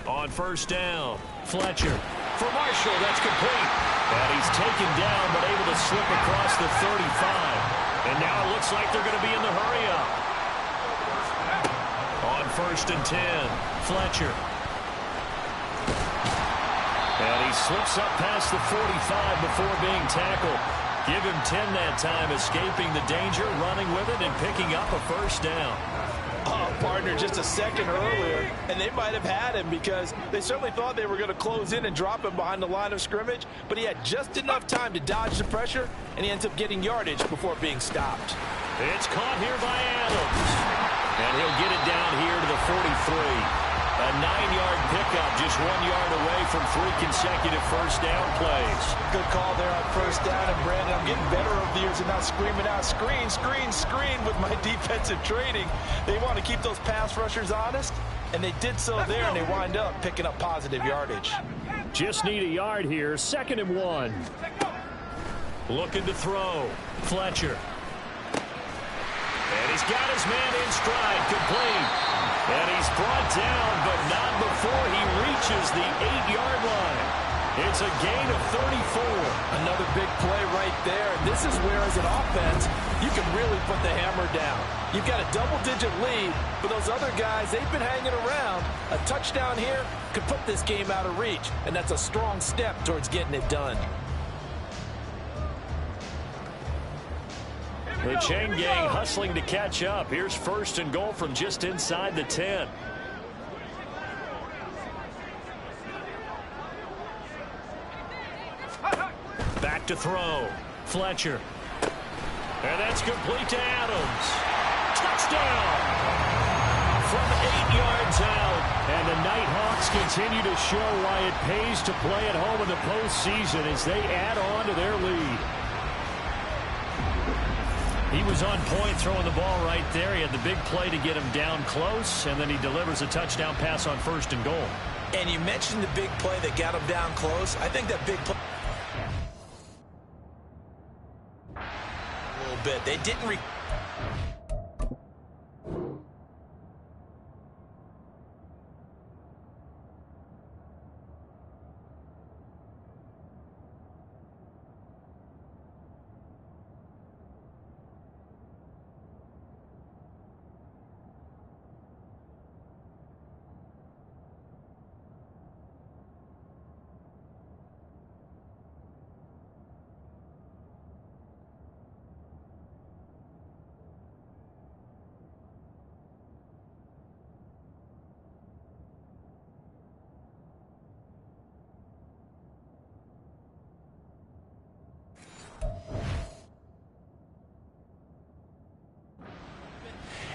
On 1st down, Fletcher for Marshall. That's complete. And he's taken down but able to slip across the 35. And now it looks like they're going to be in the hurry up. On 1st and 10, Fletcher And he slips up past the 45 before being tackled. Give him 10 that time, escaping the danger, running with it, and picking up a first down. Oh, partner, just a second earlier, and they might have had him because they certainly thought they were going to close in and drop him behind the line of scrimmage, but he had just enough time to dodge the pressure, and he ends up getting yardage before being stopped. It's caught here by Adams, and he'll get it down here to the 43. A 9-yard pickup, just 1 yard away from 3 consecutive first down plays. Good call there on first down, and Brandon, I'm getting better over the years and not screaming out, screen, screen, screen with my defensive training. They want to keep those pass rushers honest, and they did so there, and they wind up picking up positive yardage. Just need a yard here, 2nd and 1. Looking to throw. Fletcher. And he's got his man in stride, complete. And he's brought down, but not before he reaches the 8-yard line. It's a gain of 34. Another big play right there. This is where, as an offense, you can really put the hammer down. You've got a double-digit lead, but those other guys, they've been hanging around. A touchdown here could put this game out of reach, and that's a strong step towards getting it done. The chain gang hustling to catch up. Here's 1st and goal from just inside the 10. Back to throw. Fletcher. And that's complete to Adams. Touchdown! From 8 yards out. And the Nighthawks continue to show why it pays to play at home in the postseason as they add on to their lead. He was on point throwing the ball right there. He had the big play to get him down close, and then he delivers a touchdown pass on 1st and goal. And you mentioned the big play that got him down close. I think that big play a little bit. They didn't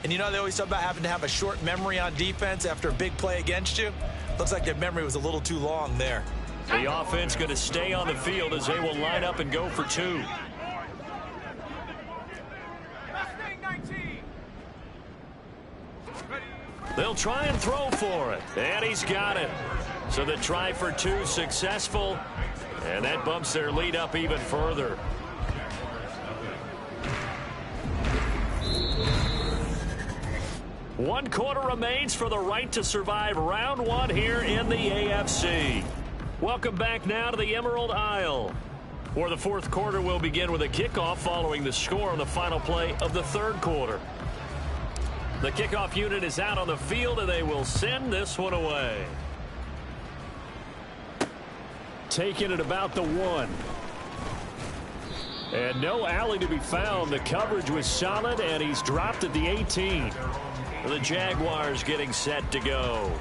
And you know, they always talk about having to have a short memory on defense after a big play against you. Looks like their memory was a little too long there. The offense going to stay on the field as they will line up and go for 2. They'll try and throw for it. And he's got it. So the try for 2 successful. And that bumps their lead up even further. One quarter remains for the right to survive round 1 here in the AFC. Welcome back now to the Emerald Isle, where the 4th quarter will begin with a kickoff following the score on the final play of the 3rd quarter. The kickoff unit is out on the field, and they will send this one away. Taking it about the 1. And no alley to be found. The coverage was solid, and he's dropped at the 18. The Jaguars getting set to go.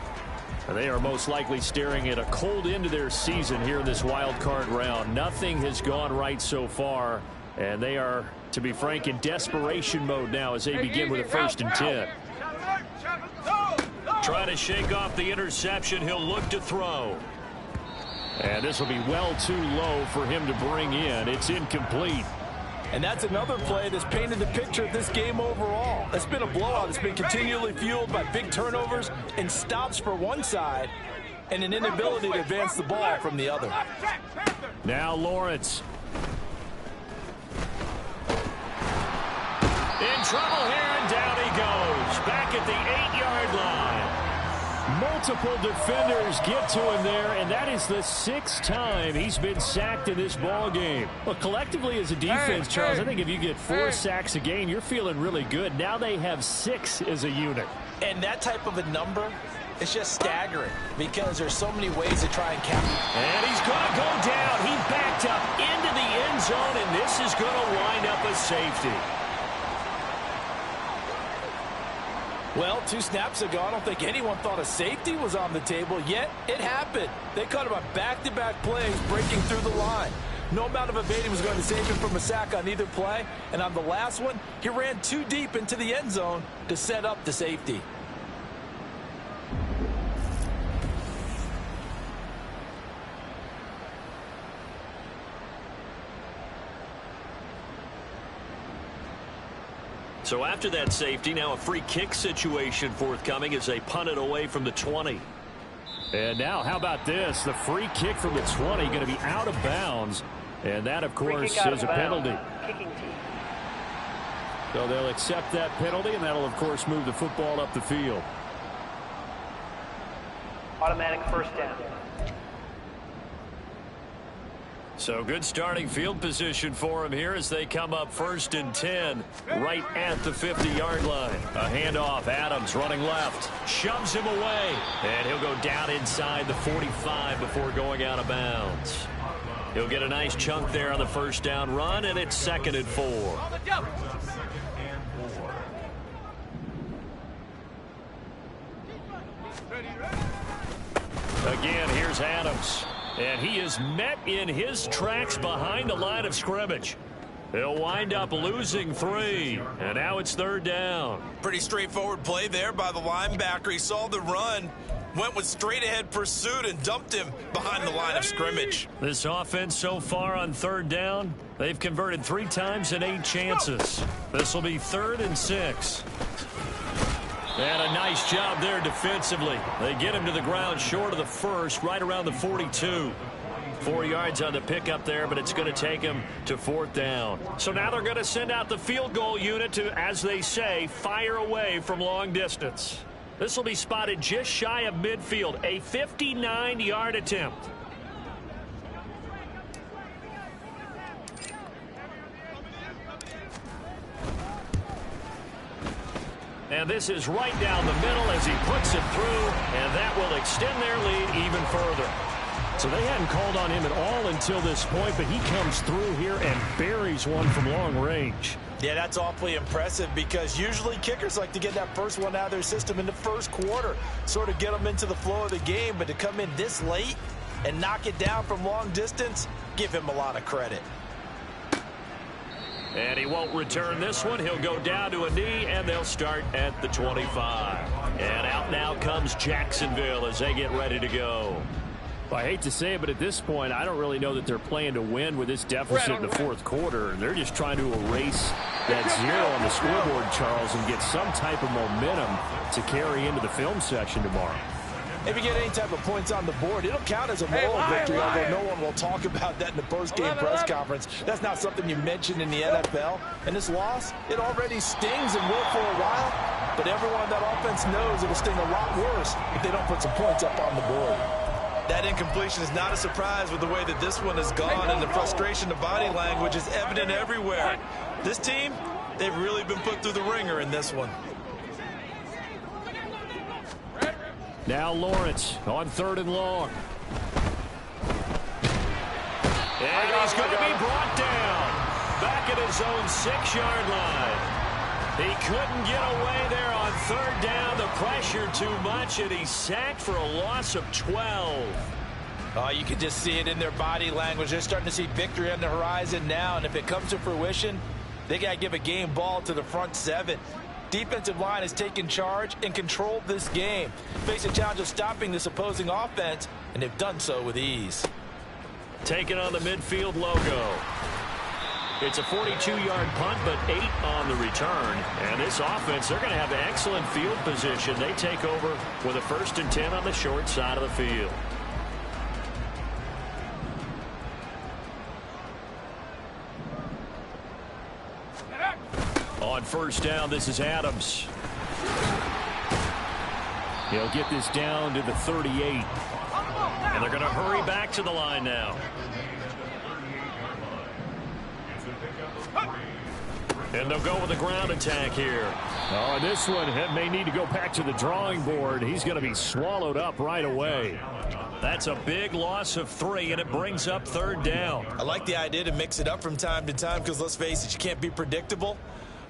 And they are most likely staring at a cold end to their season here in this wild card round. Nothing has gone right so far, and they are, to be frank, in desperation mode now as they begin with a 1st and 10. Trying to shake off the interception. He'll look to throw. And this will be well too low for him to bring in. It's incomplete. And that's another play that's painted the picture of this game overall. It's been a blowout. It's been continually fueled by big turnovers and stops for one side and an inability to advance the ball from the other. Now Lawrence. In trouble here, and down he goes. Back at the 8-yard line. Multiple defenders get to him there, and that is the 6th time he's been sacked in this ball game. Well, collectively as a defense, Charles, I think if you get 4 sacks a game, you're feeling really good. Now they have 6 as a unit. And that type of a number It's just staggering because there's so many ways to try and count. And he's going to go down. He backed up into the end zone, and this is going to wind up a safety. Well, 2 snaps ago, I don't think anyone thought a safety was on the table, yet it happened. They caught him on back-to-back plays breaking through the line. No amount of evading was going to save him from a sack on either play, and on the last one, he ran too deep into the end zone to set up the safety. So after that safety, now a free kick situation forthcoming as they punt it away from the 20. And now, how about this? The free kick from the 20 going to be out of bounds. And that, of course, is a penalty. Kicking team. So they'll accept that penalty, and that'll, of course, move the football up the field. Automatic first down. So good starting field position for him here as they come up 1st and 10 right at the 50-yard line. A handoff. Adams running left. Shoves him away. And he'll go down inside the 45 before going out of bounds. He'll get a nice chunk there on the first down run, and it's 2nd and 4. Again, here's Adams. And he is met in his tracks behind the line of scrimmage. He'll wind up losing 3. And now it's 3rd down. Pretty straightforward play there by the linebacker. He saw the run, went with straight-ahead pursuit, and dumped him behind the line of scrimmage. This offense so far on 3rd down, they've converted 3 times in 8 chances. This will be 3rd and 6. And a nice job there defensively. They get him to the ground short of the first, right around the 42. 4 yards on the pickup there, but it's going to take him to 4th down. So now they're going to send out the field goal unit to, as they say, fire away from long distance. This will be spotted just shy of midfield, a 59-yard attempt. And this is right down the middle as he puts it through, and that will extend their lead even further. So they hadn't called on him at all until this point, but he comes through here and buries one from long range. Yeah, that's awfully impressive because usually kickers like to get that first one out of their system in the first quarter, sort of get them into the flow of the game, but to come in this late and knock it down from long distance, give him a lot of credit. And he won't return this one. He'll go down to a knee, and they'll start at the 25. And out now comes Jacksonville as they get ready to go. Well, I hate to say it, but at this point, I don't really know that they're playing to win with this deficit in the 4th quarter. They're just trying to erase that 0 on the scoreboard, Charles, and get some type of momentum to carry into the film session tomorrow. If you get any type of points on the board, it'll count as a moral victory, although no one will talk about that in the post-game press conference. That's not something you mention in the NFL. And this loss, it already stings and will for a while, but everyone on that offense knows it'll sting a lot worse if they don't put some points up on the board. That incompletion is not a surprise with the way that this one has gone, and the frustration of body language is evident everywhere. This team, they've really been put through the ringer in this one. Now Lawrence on 3rd and long. And he's going to be brought down back at his own 6-yard line. He couldn't get away there on 3rd down. The pressure too much, and he's sacked for a loss of 12. Oh, you can just see it in their body language. They're starting to see victory on the horizon now, and if it comes to fruition, they got to give a game ball to the front 7. Defensive line has taken charge and controlled this game. Face a challenge of stopping this opposing offense, and they've done so with ease. Taking on the midfield logo. It's a 42-yard punt, but 8 on the return. And this offense, they're going to have excellent field position. They take over with a 1st and 10 on the short side of the field. On 1st down, this is Adams. He'll get this down to the 38. And they're going to hurry back to the line now. And they'll go with a ground attack here. Oh, this one may need to go back to the drawing board. He's going to be swallowed up right away. That's a big loss of 3, and it brings up 3rd down. I like the idea to mix it up from time to time because, let's face it, you can't be predictable.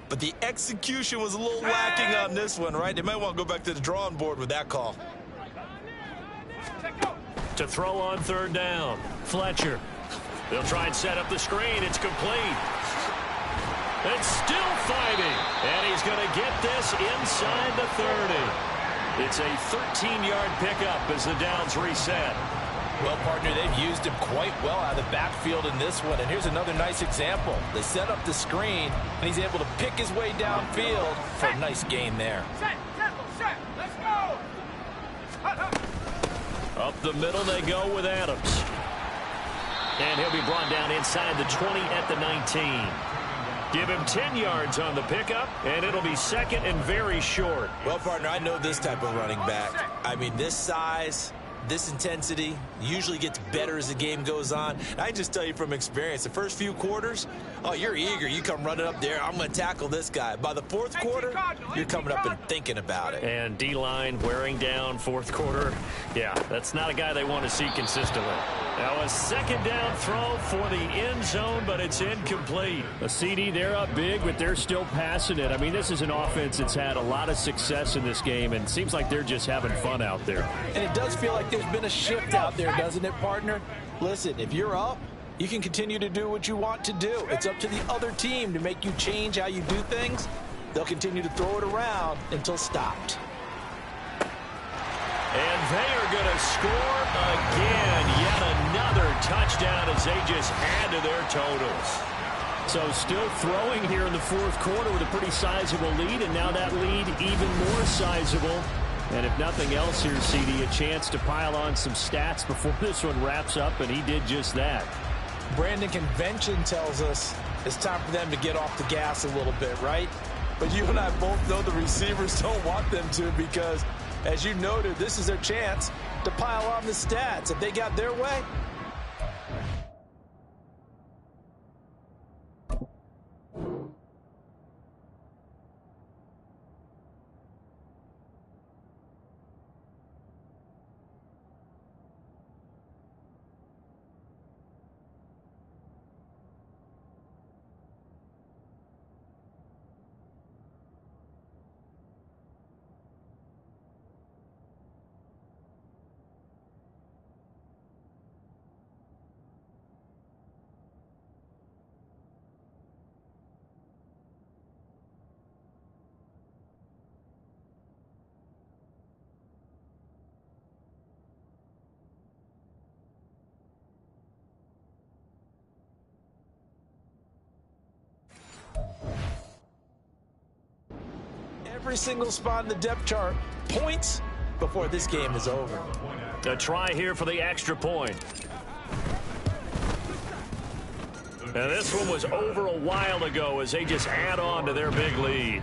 But the execution was a little lacking on this one, right? They might want to go back to the drawing board with that call. To throw on 3rd down, Fletcher. They'll try and set up the screen. It's complete. It's still fighting, and he's going to get this inside the 30. It's a 13-yard pickup as the downs reset. Well, partner, they've used him quite well out of the backfield in this one. And here's another nice example. They set up the screen, and he's able to pick his way downfield for a nice gain there. Set. Let's go. Up the middle they go with Adams. And he'll be brought down inside the 20 at the 19. Give him 10 yards on the pickup, and it'll be 2nd and very short. Well, partner, I know this type of running back. I mean, this size, this intensity usually gets better as the game goes on. And I just tell you from experience, the first few quarters, oh, you're eager. You come running up there. I'm going to tackle this guy. By the 4th quarter, you're coming up and thinking about it. And D-line wearing down 4th quarter. Yeah, that's not a guy they want to see consistently. Now a 2nd down throw for the end zone, but it's incomplete. A CD, they're up big, but they're still passing it. I mean, this is an offense that's had a lot of success in this game, and it seems like they're just having fun out there. And it does feel like there's been a shift out there, doesn't it, partner? Listen, if you're up, you can continue to do what you want to do. It's up to the other team to make you change how you do things. They'll continue to throw it around until stopped. And they are going to score again. Yet another touchdown as they just add to their totals. So still throwing here in the 4th quarter with a pretty sizable lead, and now that lead even more sizable. And if nothing else here, CD, a chance to pile on some stats before this one wraps up, and he did just that. Brandon, convention tells us it's time for them to get off the gas a little bit, right? But you and I both know the receivers don't want them to because, as you noted, this is their chance to pile on the stats. If they got their way, every single spot in the depth chart points before this game is over. A try here for the extra point. And this one was over a while ago as they just add on to their big lead.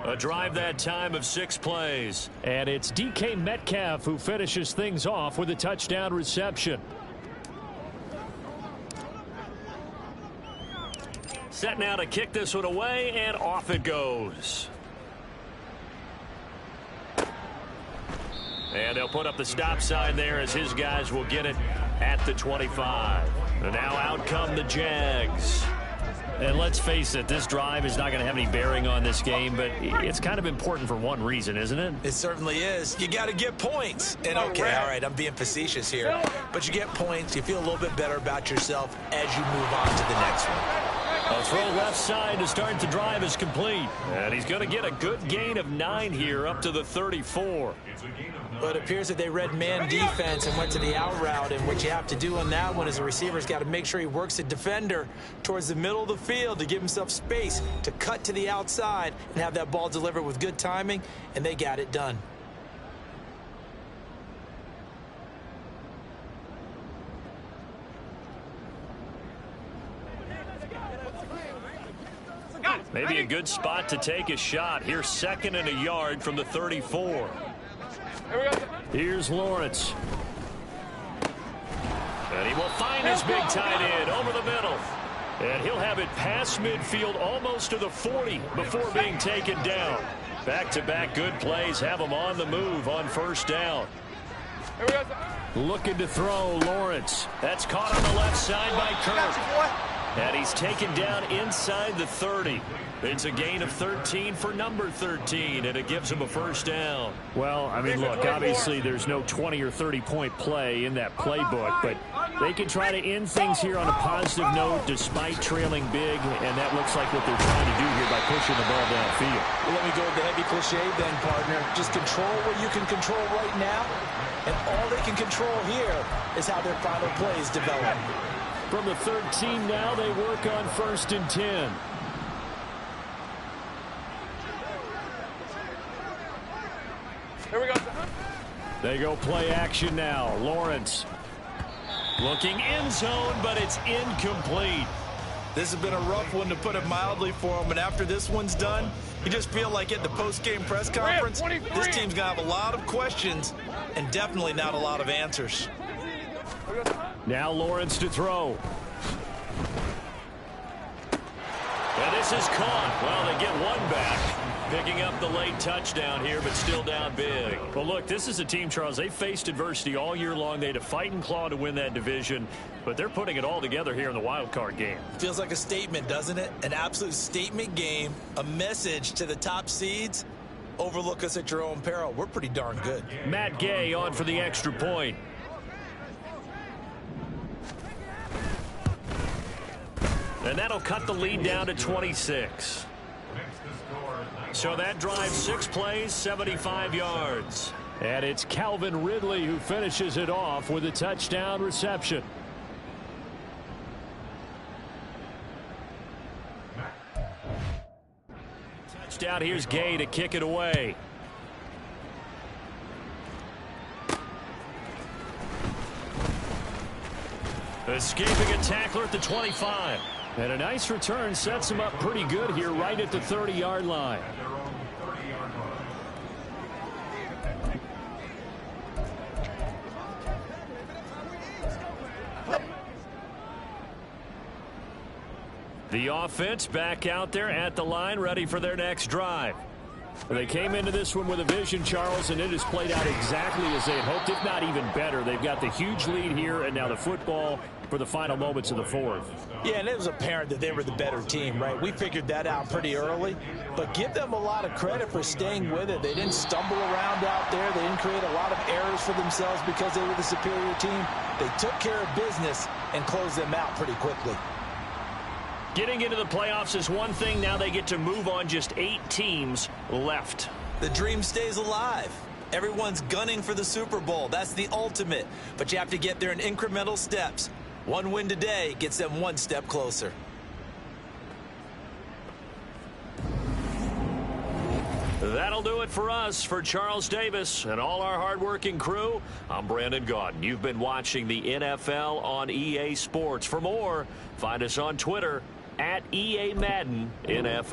A drive that time of 6 plays. And it's DK Metcalf who finishes things off with a touchdown reception. Set now to kick this one away, and off it goes. And they'll put up the stop sign there as his guys will get it at the 25. And now out come the Jags. And let's face it, this drive is not going to have any bearing on this game, but it's kind of important for one reason, isn't it? It certainly is. You got to get points. And okay, all right, I'm being facetious here. But you get points, you feel a little bit better about yourself as you move on to the next one. A throw left side to start the drive is complete. And he's going to get a good gain of 9 here up to the 34. But it appears that they read man defense and went to the out route. And what you have to do on that one is the receiver's got to make sure he works the defender towards the middle of the field to give himself space to cut to the outside and have that ball delivered with good timing. And they got it done. Maybe a good spot to take a shot. Here's 2nd and a yard from the 34. Here's Lawrence. And he will find his big tight end over the middle. And he'll have it past midfield almost to the 40 before being taken down. Back-to-back good plays have him on the move on first down. Looking to throw, Lawrence. That's caught on the left side by Kirk. And he's taken down inside the 30. It's a gain of 13 for number 13, and it gives him a first down. Well, I mean, look, obviously there's no 20 or 30-point play in that playbook, but they can try to end things here on a positive note despite trailing big, and that looks like what they're trying to do here by pushing the ball downfield. Well, let me go with the heavy cliche then, partner. Just control what you can control right now, and all they can control here is how their final plays develop. From the 13 now, they work on 1st and 10. Here we go. They go play action now. Lawrence looking end zone, but it's incomplete. This has been a rough one, to put it mildly, for him. And after this one's done, you just feel like at the post-game press conference, this team's going to have a lot of questions and definitely not a lot of answers. Now Lawrence to throw. And this is caught. Well, they get one back. Picking up the late touchdown here, but still down big. Well, look, this is a team, Charles. They faced adversity all year long. They had to fight and claw to win that division, but they're putting it all together here in the wild card game. Feels like a statement, doesn't it? An absolute statement game, a message to the top seeds. Overlook us at your own peril. We're pretty darn good. Matt Gay on for the extra point. And that'll cut the lead down to 26. So that drives 6 plays, 75 yards. And it's Calvin Ridley who finishes it off with a touchdown reception. Touchdown, here's Gay to kick it away. Escaping a tackler at the 25. And a nice return sets him up pretty good here right at the 30-yard line. The offense back out there at the line, ready for their next drive. They came into this one with a vision, Charles, and it has played out exactly as they had hoped, if not even better. They've got the huge lead here, and now the football for the final moments of the fourth. Yeah, and it was apparent that they were the better team, right? We figured that out pretty early, but give them a lot of credit for staying with it. They didn't stumble around out there. They didn't create a lot of errors for themselves because they were the superior team. They took care of business and closed them out pretty quickly. Getting into the playoffs is one thing. Now they get to move on. Just 8 teams left. The dream stays alive. Everyone's gunning for the Super Bowl. That's the ultimate. But you have to get there in incremental steps. One win today gets them one step closer. That'll do it for us. For Charles Davis and all our hardworking crew, I'm Brandon Gaudin. You've been watching the NFL on EA Sports. For more, find us on Twitter at EA Madden NFL.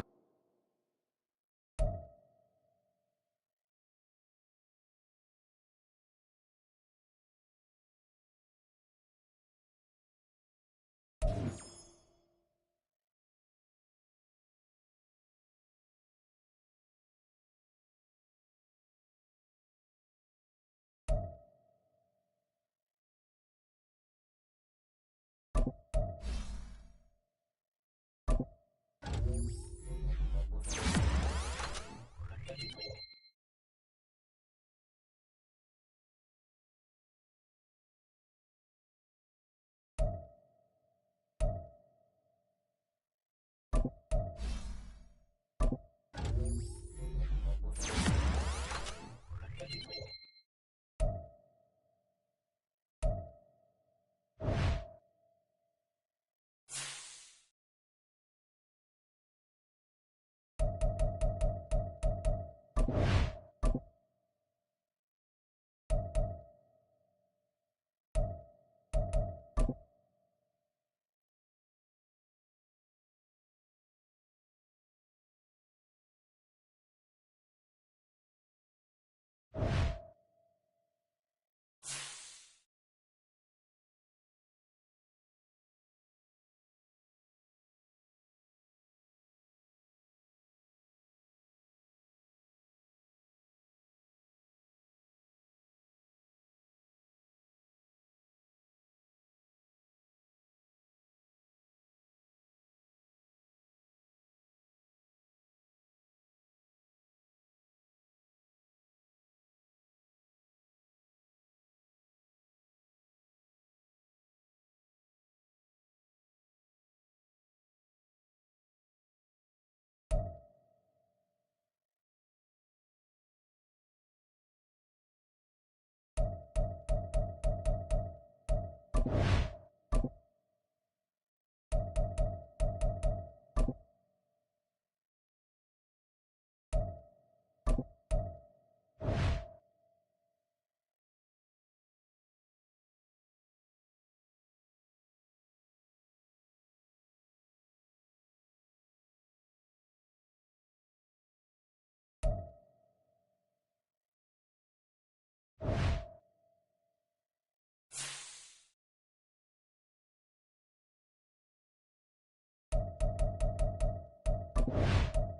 ball.